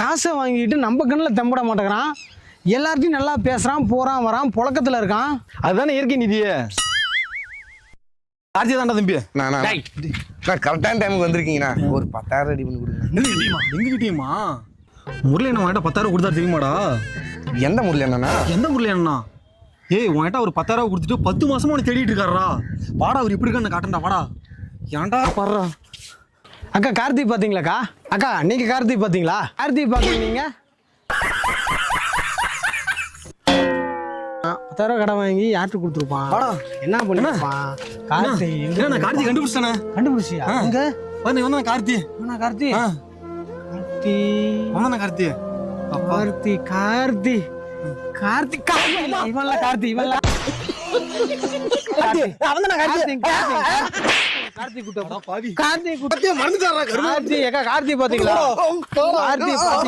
காசை வாங்கிட்டு நம்ம கண்ணில் தம்பிட மாட்டேங்கிறான். எல்லார்ட்டையும் நல்லா பேசுறான், போறான் வரான், புழக்கத்துல இருக்கான். அதுதானே இயற்கை நிதியே. கார்த்திகை தாண்டா தம்பி. நான் கரெக்டான டைமுக்கு வந்திருக்கீங்கண்ணா. ஒரு 10,000 ரெடி பண்ணி கொடுங்க. எங்ககிட்டயுமா? முரளி என்ன உன்கிட்ட 10,000 கொடுத்தா தெரியுமாடா? எந்த முரளி அண்ணா? எந்த முரளி அண்ணா? ஏய் உன்கிட்ட ஒரு 10,000 கொடுத்துட்டு 10 மாசமா உனக்கு தேடிட்டு இருக்காரா? வாடா அவர் இப்படி இருக்கான்னு காட்டண்டா வாடா. ஏன்டா பாடுறா? அக்கா கார்த்திக் பாத்தீங்களாக்கா? அக்கா நீங்க கார்த்திக் பாத்தீங்களா? கார்த்திக் பாத்தீங்க நீங்க? 10,000 கடன் வாங்கி யார்கிட்ட கொடுத்துருப்பான்? வாடா. என்ன பண்ணிருப்பான் கார்த்திக்? என்ன கார்த்திக் கண்டுபிடிச்சானே? கண்டுபிடிச்சியா? எங்க வந்து வந்தானே கார்த்தி. என்ன கார்த்தி? கார்த்தி வந்தானே கார்த்தி. கார்த்தி கார்த்தி கார்த்தி இவன்ல கார்த்தி இவன்ல அவன்தானே கார்த்தி. கார்த்தி கூட்டம் பாவி. கார்த்தி கூட்டம் மறந்துட்டாரா கருமா? கார்த்தி ஏக்கா கார்த்தி பாத்தீங்களா? கார்த்தி